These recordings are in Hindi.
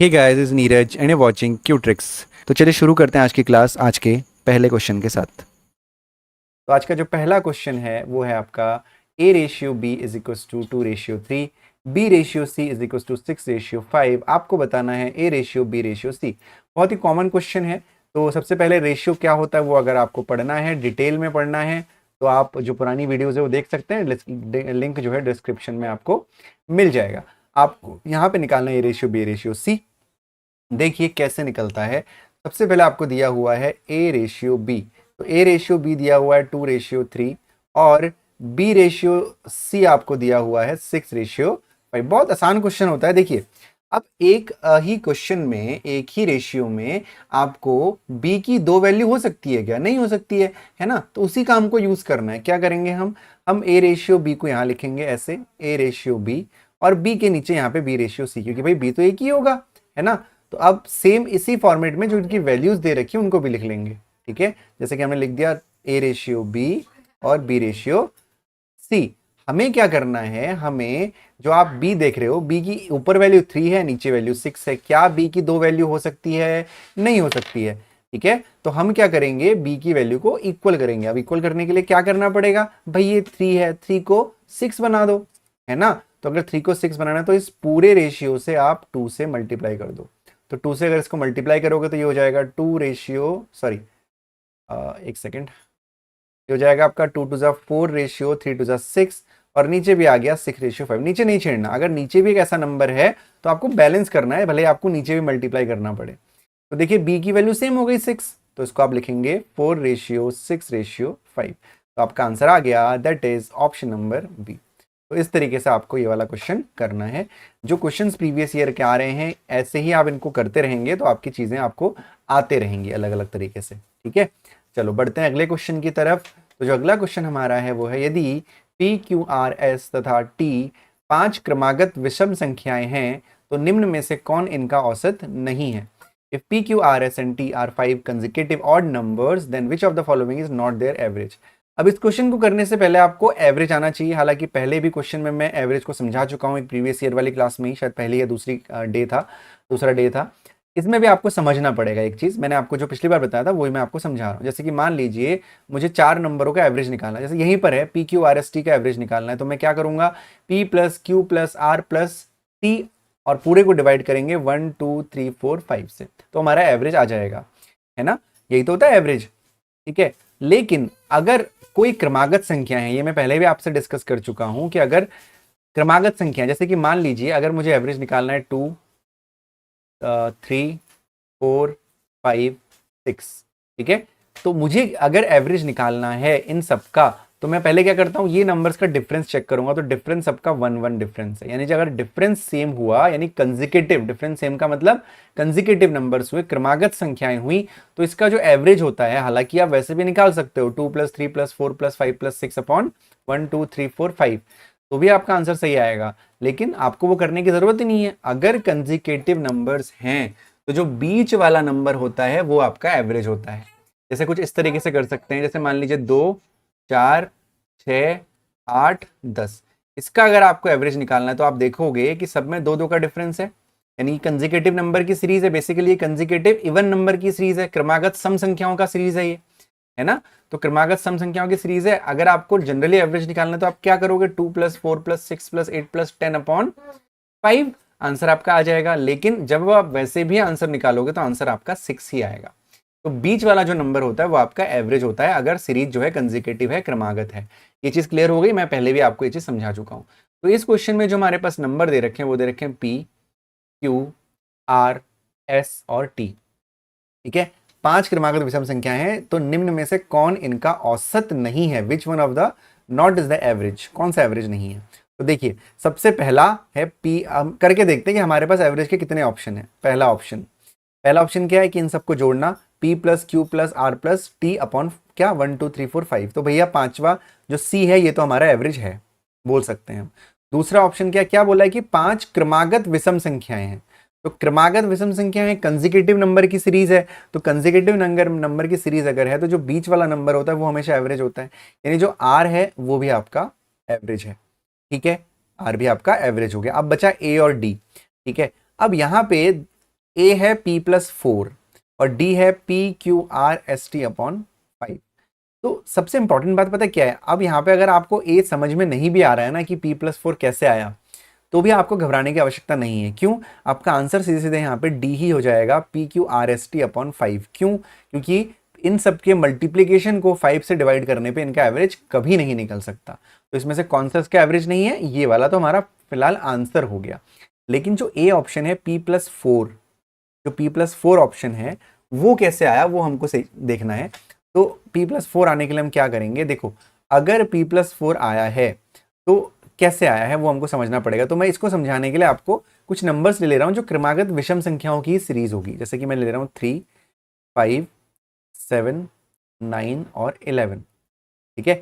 Hey guys, is Neeraj and you watching Q tricks. तो चलिए शुरू करते हैं आज की क्लास आज के पहले क्वेश्चन के साथ। तो आज का जो पहला क्वेश्चन है वो है आपका A ratio B is equals to 2:3, B ratio C is equals to 6:5। आपको बताना है A ratio B ratio C. बहुत ही कॉमन क्वेश्चन है। तो सबसे पहले रेशियो क्या होता है वो अगर आपको पढ़ना है, डिटेल में पढ़ना है, तो आप जो पुरानी वीडियोज़ है वो देख सकते हैं। लिंक जो है डिस्क्रिप्शन में आपको मिल जाएगा। आपको यहाँ पे निकालना है A ratio B ratio C. देखिए कैसे निकलता है। सबसे पहले आपको दिया हुआ है ए रेशियो बी। तो ए रेशियो बी दिया हुआ है 2:3 और बी रेशियो सी आपको दिया हुआ है 6:5। बहुत आसान क्वेश्चन होता है। देखिए अब एक ही क्वेश्चन में, एक ही रेशियो में आपको बी की दो वैल्यू हो सकती है क्या? नहीं हो सकती है ना। तो उसी का हमको यूज करना है। क्या करेंगे हम ए रेशियो बी को यहाँ लिखेंगे ऐसे, ए रेशियो बी, और बी के नीचे यहाँ पे बी रेशियो सी, क्योंकि भाई बी तो एक ही होगा, है ना। तो अब सेम इसी फॉर्मेट में जो इनकी वैल्यूज दे रखी है उनको भी लिख लेंगे। ठीक है, जैसे कि हमने लिख दिया ए रेशियो बी और बी रेशियो सी। हमें क्या करना है, हमें जो आप बी देख रहे हो, बी की ऊपर वैल्यू 3 है, नीचे वैल्यू 6 है। क्या बी की दो वैल्यू हो सकती है? नहीं हो सकती है। ठीक है, तो हम क्या करेंगे, बी की वैल्यू को इक्वल करेंगे। अब इक्वल करने के लिए क्या करना पड़ेगा भाई, ये 3 है, 3 को 6 बना दो, है ना। तो अगर 3 को 6 बनाना है तो इस पूरे रेशियो से आप 2 से मल्टीप्लाई कर दो। तो 2 से अगर इसको मल्टीप्लाई करोगे तो ये हो जाएगा 2 रेशियो, सॉरी एक सेकेंड, ये हो जाएगा आपका 2 टू 4 रेशियो 3 टू 6, और नीचे भी आ गया 6:5। नीचे नहीं छेड़ना। अगर नीचे भी एक ऐसा नंबर है तो आपको बैलेंस करना है, भले आपको नीचे भी मल्टीप्लाई करना पड़े। तो देखिए बी की वैल्यू सेम हो गई 6, तो इसको आप लिखेंगे 4:6:5। तो आपका आंसर आ गया, that is option number B. तो इस तरीके से आपको ये वाला क्वेश्चन करना है। जो क्वेश्चंस प्रीवियस ईयर के आ रहे हैं ऐसे ही आप इनको करते रहेंगे तो आपकी चीजें आपको आते रहेंगी अलग अलग तरीके से। ठीक है, चलो बढ़ते हैं अगले क्वेश्चन की तरफ। तो जो अगला क्वेश्चन हमारा है वो है, यदि पी क्यू आर एस तथा टी 5 क्रमागत विषम संख्याएं हैं तो निम्न में से कौन इनका औसत नहीं है? If P, Q, R, S and T are 5 consecutive odd numbers, then which of the following is not their average? अब इस क्वेश्चन को करने से पहले आपको एवरेज आना चाहिए। हालांकि पहले भी क्वेश्चन में मैं एवरेज को समझा चुका हूं, एक प्रीवियस ईयर वाली क्लास में ही, शायद पहली या दूसरा डे था। इसमें भी आपको समझना पड़ेगा एक चीज। मैंने आपको जो पिछली बार बताया था वही मैं आपको समझा रहा हूँ। जैसे कि मान लीजिए मुझे 4 नंबरों का एवरेज निकालना है। जैसे यहीं पर है P Q R S T का एवरेज निकालना है, तो मैं क्या करूंगा, P plus Q plus R plus T, और पूरे को डिवाइड करेंगे 1 2 3 4 5 से, तो हमारा एवरेज आ जाएगा, है ना। यही तो होता है एवरेज। ठीक है, लेकिन अगर कोई क्रमागत संख्या है, ये मैं पहले भी आपसे डिस्कस कर चुका हूं कि अगर क्रमागत संख्या, जैसे कि मान लीजिए अगर मुझे एवरेज निकालना है 2 3 4 5 6, ठीक है, तो मुझे अगर एवरेज निकालना है इन सबका, तो मैं पहले क्या करता हूं, ये नंबर्स का डिफरेंस चेक करूंगा। तो डिफरेंस सबका 1 1 डिफरेंस है, यानी अगर डिफरेंस सेम हुआ, यानी कंजिकेटिव डिफरेंस सेम का मतलब कंजिकेटिव नंबर्स हुए, क्रमागत संख्याएं हुई, तो इसका जो एवरेज होता है, हालांकि आप वैसे भी निकाल सकते हो 2 + 3 + 4 + 5 + 6 अपॉन 1 2 3 4 5, तो भी आपका आंसर सही आएगा। लेकिन आपको वो करने की जरूरत ही नहीं है। अगर कंजिकेटिव नंबर्स हैं तो जो बीच वाला नंबर होता है वो आपका एवरेज होता है। जैसे कुछ इस तरीके से कर सकते हैं, जैसे मान लीजिए 2 4 6 8 10, इसका अगर आपको एवरेज निकालना है तो आप देखोगे कि सब में 2 2 का डिफरेंस है, यानी कंजिकेटिव नंबर की सीरीज है। बेसिकली कंजिकेटिव इवन नंबर की सीरीज है, क्रमागत सम संख्याओं का सीरीज है ये, है ना। तो क्रमागत सम संख्याओं की सीरीज है। अगर आपको जनरली एवरेज निकालना है तो आप क्या करोगे, 2 + 4 + 6 + 8 + 10 अपॉन 5, आंसर आपका आ जाएगा। लेकिन जब आप वैसे भी आंसर निकालोगे तो आंसर आपका 6 ही आएगा। तो बीच वाला जो नंबर होता है वो आपका एवरेज होता है, अगर सीरीज जो है कंजिकेटिव है, क्रमागत है। ये चीज क्लियर हो गई, मैं पहले भी आपको ये चीज समझा चुका हूं। तो इस क्वेश्चन में जो हमारे पास नंबर दे रखे हैं वो दे रखे हैं पी क्यू आर एस और टी। ठीक है, 5 क्रमागत विषम संख्या है, तो निम्न में से कौन इनका औसत नहीं है? Which one of the not is the average, कौन सा एवरेज नहीं है? तो देखिए सबसे पहला है पी। हम करके देखते हैं कि हमारे पास एवरेज के कितने ऑप्शन है। पहला ऑप्शन क्या है कि इन सबको जोड़ना, p plus Q plus R plus T upon क्या 1 2 3 4 5। तो भैया पांचवा जो सी है ये तो हमारा एवरेज है, बोल सकते हैं हम। दूसरा ऑप्शन क्या क्या बोला है कि 5 क्रमागत विषम संख्याएं हैं। तो क्रमागत विषम संख्या है, कंजिकेटिव नंबर की सीरीज है, तो कंजिकेटिव नंबर की सीरीज अगर है तो जो बीच वाला नंबर होता है वो हमेशा एवरेज होता है, यानी जो आर है वो भी आपका एवरेज है। ठीक है, आर भी आपका एवरेज हो गया। अब बचा ए और डी। ठीक है, अब यहाँ पे ए है P+4 और डी है PQRST/5। तो सबसे इंपॉर्टेंट बात पता है क्या है, अब यहाँ पे अगर आपको ए समझ में नहीं भी आ रहा है ना कि P+4 कैसे आया, तो भी आपको घबराने की आवश्यकता नहीं है। क्यों? आपका आंसर सीधे सीधे यहाँ पे डी ही हो जाएगा, PQRST/5। क्यों? क्योंकि इन सब के मल्टीप्लीकेशन को 5 से डिवाइड करने पे इनका एवरेज कभी नहीं निकल सकता। तो इसमें से कौन सा इसका एवरेज नहीं है, ये वाला तो हमारा फिलहाल आंसर हो गया। लेकिन जो ए ऑप्शन है P+4, जो P+4 ऑप्शन है वो कैसे आया वो हमको सही देखना है। तो P+4 आने के लिए हम क्या करेंगे, देखो अगर P+4 आया है तो कैसे आया है वो हमको समझना पड़ेगा। तो मैं इसको समझाने के लिए आपको कुछ नंबर्स ले रहा हूं जो क्रमागत विषम संख्याओं की सीरीज होगी। जैसे कि मैं ले रहा हूं 3, 5, 7, 9 और 11। ठीक है,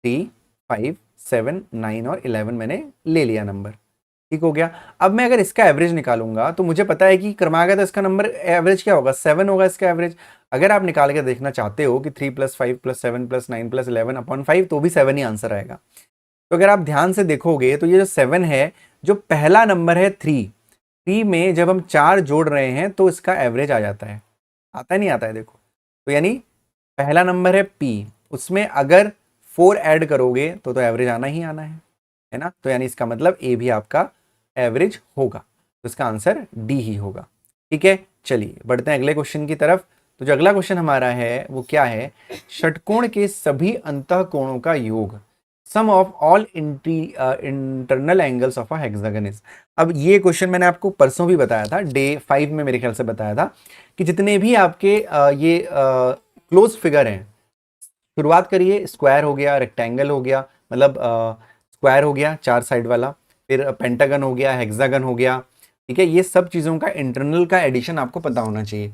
3, 5, 7, 9 और 11 मैंने ले लिया नंबर। ठीक हो गया। अब मैं अगर इसका एवरेज निकालूंगा तो मुझे पता है कि क्रमागत इसका नंबर एवरेज क्या होगा, 7 होगा इसका एवरेज। अगर आप निकाल के देखना चाहते हो कि 3 + 5 + 7 + 9 + 11/5, तो भी 7 ही आंसर आएगा। तो अगर आप ध्यान से देखोगे तो ये जो 7 है, जो पहला नंबर है 3 में जब हम 4 जोड़ रहे हैं तो इसका एवरेज आ जाता है। आता नहीं आता है, देखो। तो यानी पहला नंबर है P, उसमें अगर 4 ऐड करोगे तो एवरेज आना ही आना है ना। तो यानी इसका मतलब ए भी आपका एवरेज होगा। तो इसका आंसर डी ही होगा। ठीक है, चलिए बढ़ते हैं अगले क्वेश्चन की तरफ। तो जो अगला क्वेश्चन हमारा है वो क्या है, षटकोण के सभी अंतःकोणों का योग, sum of all internal angles of a hexagon is. अब ये क्वेश्चन मैंने आपको परसों भी बताया था, डे 5 में मेरे ख्याल से बताया था कि जितने भी आपके ये क्लोज फिगर हैं, शुरुआत करिए, स्क्वायर हो गया, रेक्टेंगल हो गया, मतलब स्क्वायर हो गया 4 साइड वाला, फिर पेंटागन हो गया, हेक्सागन हो गया। ठीक है, ये सब चीजों का इंटरनल का एडिशन आपको पता होना चाहिए।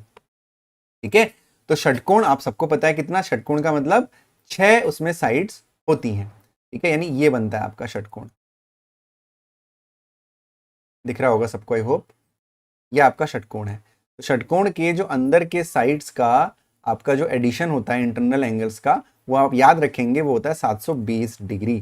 ठीक है, तो षटकोण आप सबको पता है कितना, षटकोण का मतलब 6 उसमें साइड्स होती हैं। ठीक है, यानी ये बनता है आपका षटकोण। दिख रहा होगा सबको, आई होप। ये आपका षटकोण है। तो षटकोण के जो अंदर के साइड्स का आपका जो एडिशन होता है इंटरनल एंगल्स का, वो आप याद रखेंगे, वो होता है 720 डिग्री,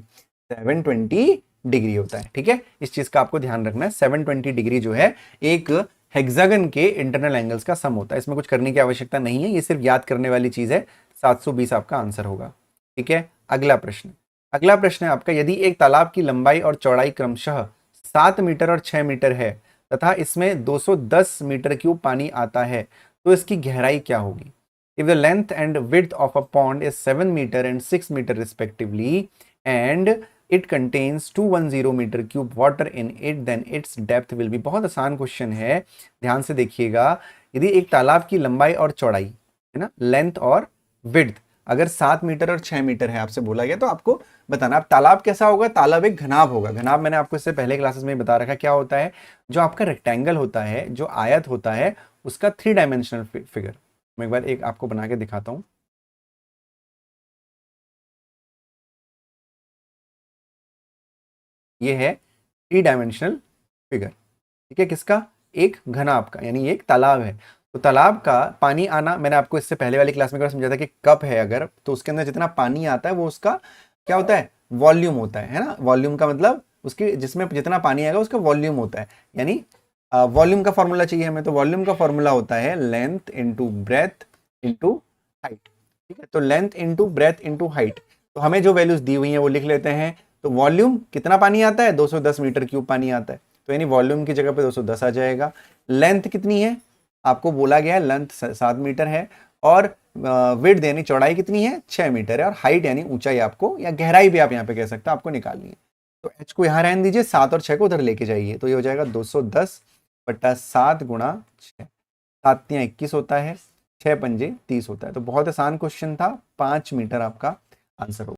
720 डिग्री होता है। ठीक है, इस चीज का आपको ध्यान रखना है। 720 डिग्री जो है एक हेक्सागन के इंटरनल एंगल्स का सम होता है। इसमें कुछ करने की आवश्यकता नहीं है, ये सिर्फ याद करने वाली चीज है। 720 आपका आंसर होगा। ठीक है, अगला प्रश्न। अगला प्रश्न है आपका, यदि एक तालाब की लंबाई और चौड़ाई क्रमशः 7 मीटर और 6 मीटर है तथा इसमें 210 मीटर क्यूब पानी आता है, तो इसकी गहराई क्या होगी। If the length and width of a pond is 7 meter and 6 meter respectively and it contains 210 meter cube water in it, then its depth will be। बहुत आसान क्वेश्चन है, ध्यान से देखिएगा। यदि एक तालाब की लंबाई और चौड़ाई है ना, लेंथ और विड्थ अगर 7 मीटर और 6 मीटर है, आपसे बोला गया, तो आपको बताना। अब तालाब कैसा होगा, तालाब एक घनाभ होगा। घनाभ मैंने आपको इससे पहले क्लासेस में बता रखा क्या होता है, जो आपका रेक्टेंगल होता है, जो आयत होता है, उसका 3 डायमेंशनल फिगर। मैं एक बार एक आपको बना के दिखाता हूं। ये है 3 डायमेंशनल फिगर। ठीक है, किसका, एक घनाभ का, यानी एक तालाब है। तो तालाब का पानी आना, मैंने आपको इससे पहले वाली क्लास में समझा था कि कप है अगर, तो उसके अंदर जितना पानी आता है वो उसका क्या होता है, वॉल्यूम होता है ना। वॉल्यूम का मतलब उसके जिसमें जितना पानी आएगा उसका वॉल्यूम होता है। यानी वॉल्यूम का फॉर्मूला चाहिए हमें, तो वॉल्यूम का फॉर्मूला होता है length into breadth into height. ठीक है, तो length into breadth into height. तो हमें जो वैल्यूज दी हुई है वो लिख लेते हैं। तो वॉल्यूम कितना पानी आता है, 210 मीटर क्यूब पानी आता है, तो यानी वॉल्यूम की जगह पे 210 आ जाएगा। लेंथ कितनी है, आपको बोला गया है लेंथ 7 मीटर है, और विड्थ यानी चौड़ाई कितनी है, 6 मीटर है, और हाइट यानी ऊंचाई आपको, या गहराई भी आप यहाँ पे कह सकते हो, आपको निकालनी है। तो h को यहाँ रहने दीजिए, 7 और 6 को उधर लेके जाइए, तो ये हो जाएगा 210 बटा 7 गुणा 6। 7 या 21 होता है, 6 पंजे 30 होता है। तो बहुत आसान क्वेश्चन था, 5 मीटर आपका आंसर होगा।